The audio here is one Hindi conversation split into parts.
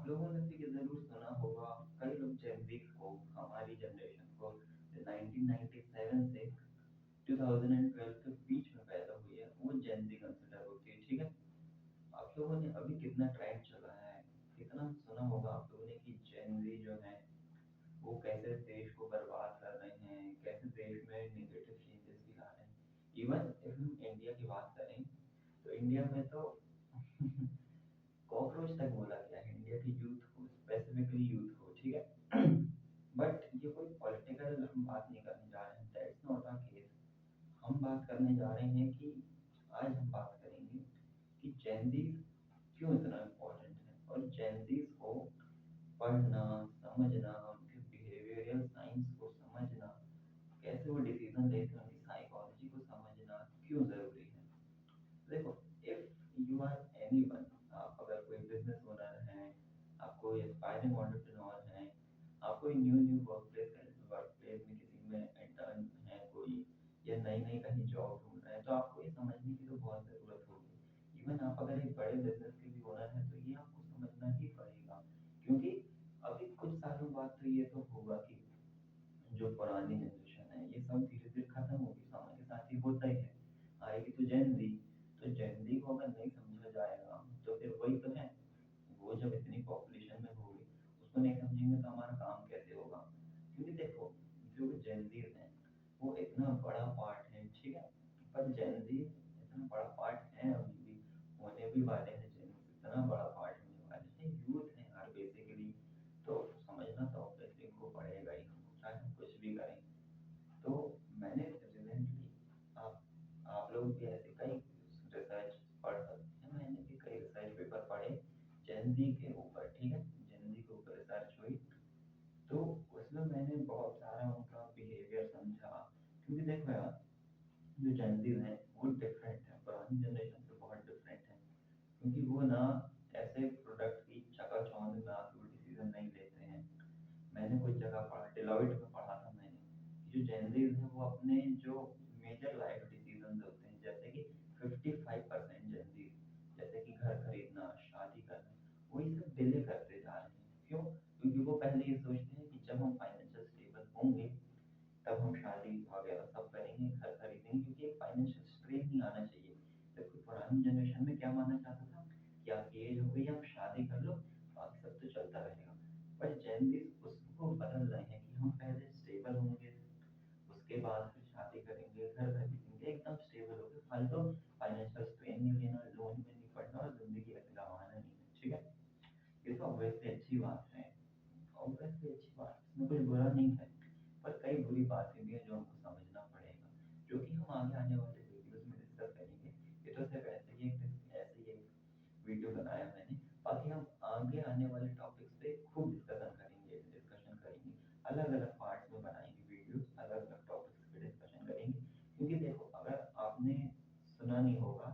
आप लोगों ने भी ये ज़रूर सुना होगा, कई लोग जेन ज़ी को, हमारी जनरेशन को, जो 1997 से 2012 के बीच में पैदा हुई है, वो जेन ज़ी कंसिडर होती है, ठीक है? आप लोगों ने अभी कितना ट्रेंड चला है, कितना सुना होगा आप लोगों ने कि जेन ज़ी जो है, वो कैसे देश को बर्बाद कर रहे हैं, कैसे देश में नेगेटिव चेंजेस भी ला रहे हैं। इवन इफ हम इंडिया की बात करें, तो इंडिया में तो कॉकरोच तक बोला गया है इंडिया की यूथ को, स्पेसिफिकली यूथ को, ठीक है? बट ये कोई पॉलिटिकल हम बात नहीं करने जा रहे हैं, दैट्स नॉट आवर केस। हम बात करने जा रहे हैं कि आज हम बात करेंगे कि जेनजीज क्यों इतना इम्पोर्टेंट है, और जेनजीज को पढ़ना, समझना, उनके बिहेवियरल साइंस को समझना, कैसे वो डिसीजन लेते हैं, उनकी साइकोलॉजी को समझना क्यों ज़रूरी है। देखो, इफ यू आर एनीवन, आप अगर कोई बिजनेस ओनर हैं, आप कोई एस्पायरिंग एंटरप्रेन्योर हैं, आप कोई न्यू न्यू वर्क प्लेस में किसी में इंटर्न हैं कोई, या नई नई कहीं जॉब ढूंढ रहे हैं, तो आपको ये समझने की तो बहुत ज़रूरत होगी। इवन आप अगर एक बड़े बिजनेस के भी ओनर हैं, तो ये आपको समझना ही पड़ेगा, क्योंकि अभी कुछ सालों बाद तो ये तो होगा कि जो पुरानी जनरेशन है, ये सब धीरे धीरे खत्म होगी, समय के साथ ही होता ही है। आएगी तो जैन ज़ी, तो जैन ज़ी को अगर नहीं समझा जाएगा, तो फिर वही तो है, वो जब इतनी पॉपुलेशन में होगी, उसको नहीं समझेंगे तो हमारा काम कैसे होगा। क्योंकि देखो, जो जैन ज़ी है, वो इतना बड़ा पार्ट है, ठीक है? पर जैन ज़ी इतना बड़ा पार्ट है, अभी भी होने भी वाले हैं, जैन इतना बड़ा पार्ट होने वाले हैं, यूथ है यार बेसिकली। तो समझना तो ऑब्वियसली इनको पड़ेगा ही, चाहे हम कुछ भी करें। तो मैंने रिसेंटली, आप आप लोग भी ऐसे कई रिसर्च पढ़ सकते हैं, मैंने भी कई रिसर्च पेपर पढ़े जेन ज़ी के ऊपर, ठीक है? जेन ज़ी के ऊपर रिसर्च हुई, तो उसमें मैंने बहुत सारा उनका बिहेवियर समझा। क्योंकि देखो यार, जो जेन ज़ी हैं वो डिफरेंट है, पुरानी जनरेशन से बहुत डिफरेंट है। क्योंकि वो ना ऐसे प्रोडक्ट की चकाचौंध में आके वो डिसीजन नहीं लेते हैं। मैंने कुछ जगह पढ़ा, डिलॉइट में पढ़ा था मैंने, कि जो जेनजीज हैं वो अपने जो मेजर लाइफ डिसीजन होते हैं, जैसे कि 55% जेनजीज, जैसे कि घर खरीदना, शादी करना, वही सब डिले करते जा रहे हैं। क्यों? क्योंकि वो पहले ये सोचते हैं कि जब हम फाइनेंशियल स्टेबल होंगे, तब हम शादी वगैरह सब करेंगे, घर खरीदेंगे, क्योंकि एक फाइनेंशियल स्ट्रेन नहीं आना चाहिए। जबकि पुरानी जनरेशन में क्या मानना चाहता था कि आपकी एज हो गई, आप शादी कर लो, बाकी सब तो चलता रहेगा। पर जेन उसको बदल रहे हैं कि हम पहले स्टेबल होंगे, उसके बाद फिर शादी करेंगे, घर खरीदेंगे, एकदम स्टेबल होकर फालतू फाइनेंशियल स्ट्रेन नहीं लेना, लोन में नहीं पड़ना, और जिंदगी ऐसे गंवाना नहीं है, ठीक है? ये तो ऑब्वियसली अच्छी बात है, ऑब्वियसली अच्छी बात है, इसमें कुछ बुरा नहीं है। पर कई बुरी बातें भी हैं जो हमको समझना पड़ेगा, जो कि हम आगे आने वाले वीडियोस में डिस्कस करेंगे। ये तो सिर्फ ऐसे ही एक वीडियो बनाया मैंने, बाकी हम आगे आने वाले टॉपिक्स पे खूब डिस्कशन करेंगे, अलग अलग पार्ट्स में बनाएंगे वीडियोस, अलग अलग टॉपिक्स पे डिस्कशन करेंगे। क्योंकि देखो, अगर आपने सुना नहीं होगा,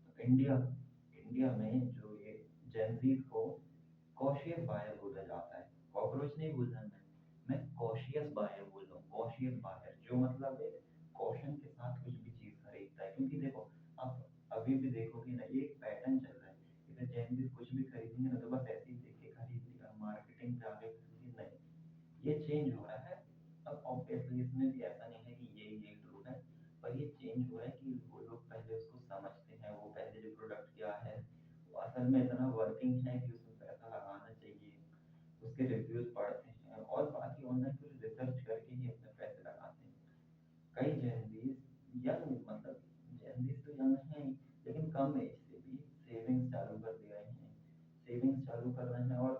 तो इंडिया इंडिया में जो ये जेनजीज को कॉशियस बायर बोला जाता है। कॉकरोच नहीं बोल रहा मैं कॉशियस बायर बोल रहा हूँ, कॉशियस बायर, जो मतलब है कॉशन के साथ कुछ भी चीज खरीदता है। क्योंकि देखो, आप अभी भी देखोगे ना, ये एक पैटर्न चल रहा है, इधर जैन कुछ भी खरीदेंगे ना, तो बस ऐसे ही देख के खरीद लिया, मार्केटिंग पे आगे खरीदी नहीं, ये चेंज हो रहा है। अब ऑब्वियसली इसमें भी ऐसा नहीं है कि ये ट्रू है, पर ये चेंज हो रहा है कि वो लोग पहले उसको समझते हैं, वो पहले जो प्रोडक्ट क्या है, वो असल में इतना वर्किंग है कि उसमें पैसा लगाना चाहिए, उसके रिव्यूज पढ़ते हैं, और बाकी ऑनलाइन कुछ रिसर्च करके ही अपने पैसे लगाते हैं। कई जेनजीज यंग, मतलब जेनजीज तो यंग हैं ही, लेकिन कम एज से भी सेविंग्स चालू कर दे रहे हैं, सेविंग्स चालू कर रहे हैं, और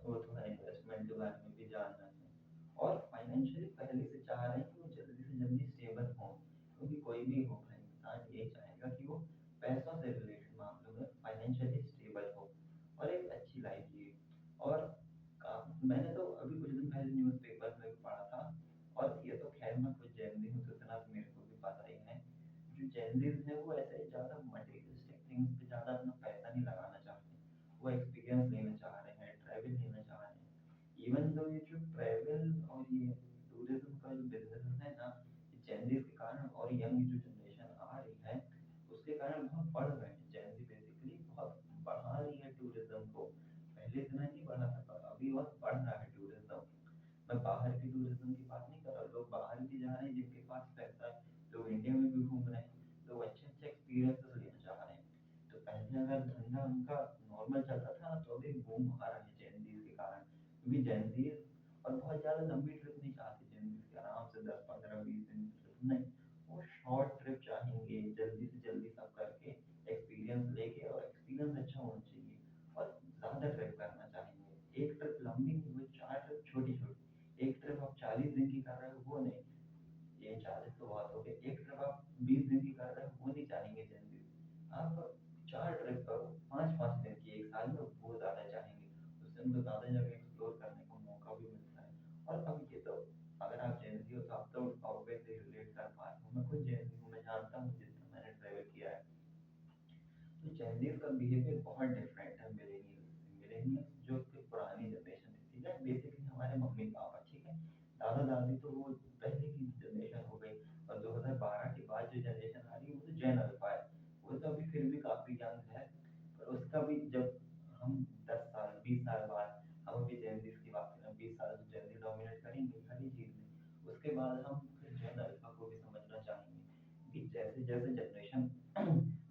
वो थोड़ा इन्वेस्टमेंट के बारे में भी जान रहे हैं, और फाइनेंशियली पहले से चाह रहे हैं कि वो जल्दी से जल्दी स्टेबल हों। क्योंकि कोई भी हो भाई, इंसान ये चाहेगा कि वो पैसों से रिलेटेड मामलों में फाइनेंशियली स्टेबल हो, और एक अच्छी लाइफ जिए। और मैंने तो अभी कुछ दिन पहले न्यूज़पेपर में पढ़ा था, और ये तो खैर मैं खुद जैनजी हूँ, तो इतना मेरे को भी पता ही है, जो जैनजीज हैं वो ऐसे ज़्यादा मटेरियलिस्टिक थिंग्स पे ज़्यादा अपना पैसा नहीं लगाना चाहते, वो एक्सपीरियंस लेना चाह रहे हैं, ट्रैवल लेना चाह रहे हैं। इवन तो ये जो ट्रैवल और ये टूरिज्म का जो बिजनेस है ना, जेनजीज के कारण और यंग जो जनरेशन आ रही है, उसके कारण बहुत बढ़ रहे हैं। जेनजी बेसिकली बहुत बढ़ा रही है टूरिज्म को, पहले इतना एक्सपीरियंसेस लेना चाह रहे हैं। तो पहले अगर धंधा उनका नॉर्मल चलता था, तो अभी बूम आ रहा है जेन ज़ी के कारण। क्योंकि जेन ज़ी और बहुत ज़्यादा लंबी ट्रिप नहीं चाहते जेन ज़ी के, आराम से 10-15-20 दिन की ट्रिप नहीं, वो शॉर्ट ट्रिप चाहेंगे, जल्दी से जल्दी सब करके एक्सपीरियंस लेके, और एक्सपीरियंस अच्छा होना चाहिए, और ज़्यादा ट्रिप करना चाहेंगे। एक ट्रिप लंबी नहीं, वो 4 ट्रिप छोटी-छोटी। एक ट्रिप आप 40 दिन की कर रहे हो, वो नहीं। ये 40 तो बहुत हो गए। एक ट्रिप आप 20 दिन की कर रहे हो, वो नहीं चाहेंगे जल्दी। आप 4 ट्रिप करो, 5-5 दिन की 1 साल में, वो ज़्यादा चाहेंगे। उससे उनको ज़्यादा जगह एक्सप्लोर करने का मौका भी मिलता है। और अब ये तो, अगर आप जेन ज़ी हो तो आप तो ऑब्वियसली रिलेट कर पा रहे हो। मैं खुद जेन ज़ी हूँ, मैं जानता हूँ जितना मैंने ट्रैवल किया है। तो चाइनीज का बिहेवियर बहुत डिफरेंट है मिलेनियल्स से। मिलेनियल्स जो कि पुरानी जनरेशन थी, ठीक है, बेसिकली हमारे मम्मी पापा, ठीक है, दादा दादी तो वो पहले की जनरेशन हो गई। और 2012 के बाद जो जनरेशन आ रही है, वो तो जेन अल्फा है। वो तो अभी फिर भी काफी यंग है, पर उसका भी जब हम 10 साल 20 साल बाद, हम अभी जेन की बात करें, 20 साल जेन डोमिनेट करेंगे हर ही चीज में। उसके बाद हम फिर जेन अल्फा को भी समझना चाहेंगे कि जैसे जैसे जनरेशन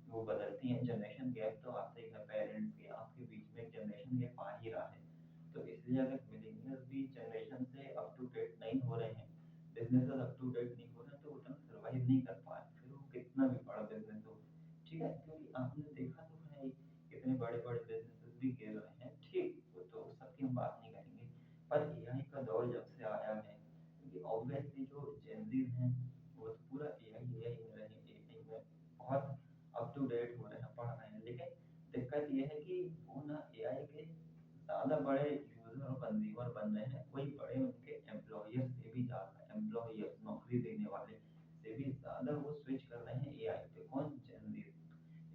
वो बदलती है, जनरेशन गैप तो आता ही है, पेरेंट्स के आपके बीच में जनरेशन गैप आ ही रहा है। तो इसलिए अगर मिलेनियल्स भी जनरेशन से अप टू डेट नहीं हो रहे हैं, बिजनेसेस अप टू डेट नहीं हो रहे हैं, तो उतना सर्वाइव नहीं कर पा रहे, फिर वो कितना भी बड़ा बिजनेस हो। ठीक है, क्योंकि आपने देखा तो है ही, कितने बड़े बड़े बिजनेसेस भी गिर रहे हैं, ठीक, वो तो सबकी हम बात नहीं करेंगे। पर एआई का दौर जब से आया है, क्योंकि ऑब्वियसली जो जेनजीज हैं, वो तो पूरा एआई एआई में रहे, एआई में बहुत अप टू डेट हो रहे हैं, पढ़ रहे हैं। लेकिन दिक्कत ये है कि वो ना एआई के ज़्यादा बड़े यूजर और कंज्यूमर बन रहे हैं, कोई बड़े उनके एम्प्लॉयर से भी ज़्यादा, एम्प्लॉयर नौकरी देने वाले से भी ज़्यादा वो स्विच कर रहे हैं एआई पे। कौन? जेनजी।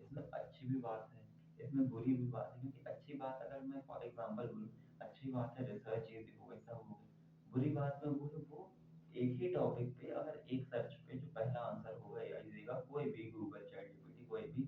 इसमें अच्छी भी बात है, इसमें बुरी भी बात है। क्योंकि अच्छी बात अगर मैं फॉर एग्जांपल बोलूँ, अच्छी बात है रिसर्च ये हो गई, सब हो गई। बुरी बात मैं बोलूँ, वो एक ही टॉपिक पे अगर एक सर्च पे जो पहला आंसर होगा एआई देगा, कोई भी गूगल चैट जीपीटी कोई भी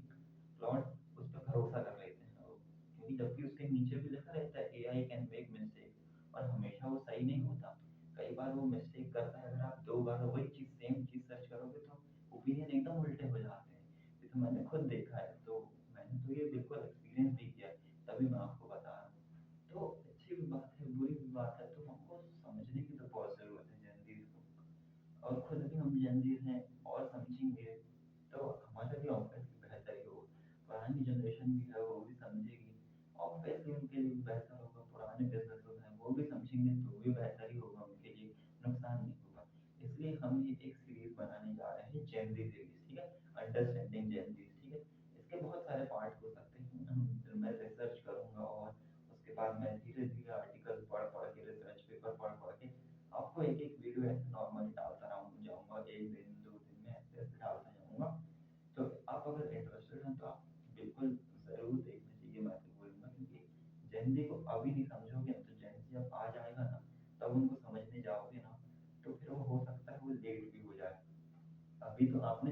प्लॉट, उस पर भरोसा कर लेते हैं लोग। क्योंकि जबकि उसके नीचे भी लिखा रहता है एआई कैन मेक मिस्टेक, और हमेशा वो सही नहीं होता। कई बार वो मिस्टेक करता है। अगर आप 2 बार वही चीज़ सेम चीज़ सर्च करोगे, तो ओपिनियन एकदम उल्टे हो जाते हैं। ये तो मैंने खुद देखा है, तो मैंने तो ये बिल्कुल एक्सपीरियंस भी किया है, तभी मैं आपको बता रहा हूँ। तो अच्छी भी बात है, बुरी भी बात है, तो हमको समझने की तो बहुत ज़रूरत है जेनज़ीज़ को। और खुद भी हम जेनज़ीज़ हैं, और समझेंगे तो हमारा भी ऑब्वियसली बेहतर ही होगा। पुरानी जनरेशन भी है, वो भी समझेगी, ऑब्वियसली उनके लिए भी बेहतर होगा। पुराने बिजनेसेस हैं, वो भी समझेंगे, तो भी बेहतर ही होगा उनके लिए, नुकसान नहीं होगा। इसलिए हम ये एक सीरीज बनाने जा रहे हैं, जेनज़ी सीरीज, ठीक है, अंडरस्टैंडिंग जेनज़ी, ठीक है। इसके बहुत सारे पार्ट हो सकते हैं, मैं रिसर्च करूंगा, और उसके बाद मैं धीरे धीरे आर्टिकल पढ़ पढ़ के, रिसर्च पेपर पढ़ पढ़ के आपको एक एक वीडियो ऐसे नॉर्मली डालता रहूँ जाऊंगा, 1 दिन 2 दिन में ऐसे ऐसे डालता जाऊंगा। तो आप अगर इंटरेस्टेड हैं, तो आप बिल्कुल ज़रूर देखना चाहिए, मैं तो बोलूँगा। क्योंकि जेनज़ी को अभी नहीं समझोगे ना, तो जेनज़ी जब आ जाएगा ना, तब उनको समझने जाओगे ना, तो फिर वो हो सकता है वो लेट भी हो जाए। अभी तो आपने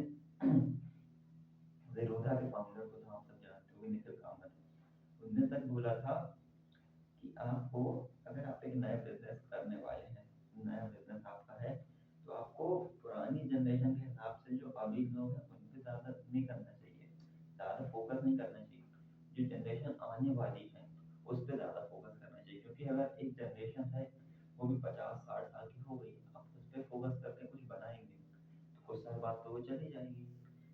ज़ेरोधा के फाउंडर को तो आप सब जानते हो, निखिल कामत। उनने तक बोला था कि आपको, अगर आप एक नया बिजनेस करने वाले हैं, नया बिजनेस आपका है, तो आपको पुरानी जनरेशन के हिसाब से जो अभी लोग हैं उन पे ज़्यादा नहीं करना चाहिए, ज़्यादा फोकस नहीं करना चाहिए। जो जनरेशन आने वाली है, उस पर ज़्यादा फोकस करना चाहिए। क्योंकि अगर एक जनरेशन है, वो भी 50-60 साल की हो गई, आप उस पर फोकस करके कुछ बनाएंगे, तो कुछ साल बाद तो वो चली जाएगी।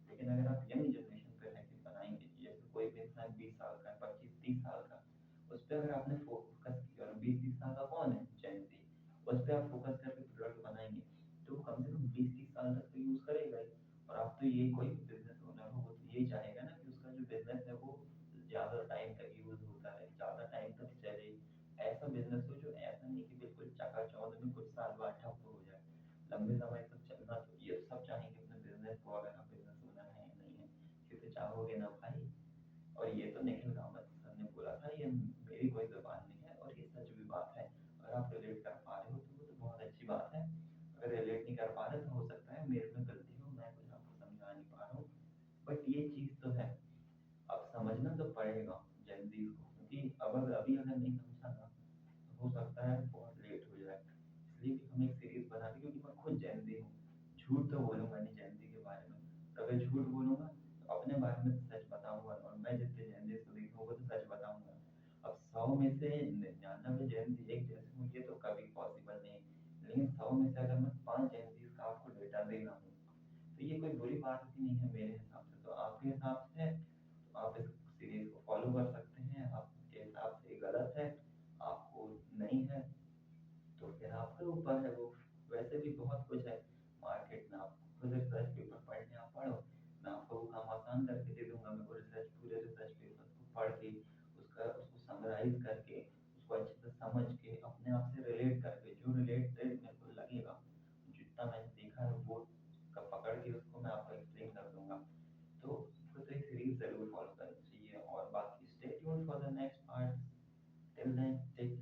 लेकिन अगर आप यंग जनरेशन पे रह के बनाएंगे, जैसे कोई भी इंसान 20 साल का है, 25-30 साल का, उस पर अगर आपने फोकस किया, और 20-30 साल का कौन है? जेन ज़ी। उस पर आप फोकस करके प्रोडक्ट बनाएंगे, तो वो कम से कम 20-30 साल तक तो यूज़ करेगा ही। और आप तो ये, कोई बिजनेस ओनर हो, वो तो यही चाहेगा ना कि उसका जो बिजनेस है वो ज़्यादा टाइम तक यूज़ होता रहे, ज़्यादा टाइम तक चले। ऐसा बिजनेस हो जो ऐसा नहीं कि बिल्कुल चकाचौंध में कुछ साल बाद ठप हो जाए, लंबे समय तक चलना। तो ये सब चाहेंगे अपने बिजनेस को, अगर आप बिजनेस ओनर हैं या नहीं है, ये तो चाहोगे ना भाई। और ये तो निखिल कामत सर ने बोला था, ये मेरी कोई ज़ुबान नहीं है, और ये सच भी बात है। अगर आप रिलेट कर पा रहे हो, तो वो तो बहुत अच्छी बात है। अगर रिलेट नहीं कर पा रहे, तो हो सकता है मेरे में गलती हो, मैं कुछ आपको समझा नहीं पा रहा हूँ। बट ये चीज़ तो है, अब समझना तो पड़ेगा जेनज़ीज़ को। क्योंकि अब अगर अभी अगर नहीं समझा ना, तो हो सकता है बहुत लेट हो जाए। इसलिए भी हम एक सीरीज़ बना रहे, क्योंकि मैं खुद जेनज़ी हूँ। झूठ तो बोलूँगा नहीं जेनज़ी के बारे में, तो अगर झूठ बोलूँगा अपने बारे में तो सच बताऊँगा और मैं जितने जेनज़ीज़ को देखा हूँ वो तो सच बताऊँगा। अब 100 में से 99 जेनज़ी एक जैसे हों ये तो कभी पॉसिबल नहीं। लेकिन 100 में से अगर मैं 5 जेनज़ीज़ का आपको डेटा दे रहा हूँ, तो ये कोई बुरी बात भी नहीं है मेरे हिसाब से। तो आपके हिसाब से आप इस सीरीज़ को फ़ॉलो कर सकते हैं, आपके हिसाब से गलत है, आपको नहीं है तो फिर आपके ऊपर है वो। वैसे भी बहुत कुछ है मार्केट में, आप खुद रिसर्च पेपर पढ़ने आप पढ़ो, मैं आपको वो काम आसान करके दे दूँगा। मेरे को रिसर्च पूरे रिसर्च पेपर को पढ़ के उसको समराइज़ करके, उसको अच्छे से समझ के, अपने आप से रिलेट करके, जो रिलेटेड मेरे को लगेगा, जितना मैंने देखा है वो पकड़ के उसको मैं आपको एक्सप्लेन कर दूँगा। तो आपको तो ये सीरीज़ ज़रूर फॉलो करनी चाहिए और बाकी stay tuned for the next part. Till then take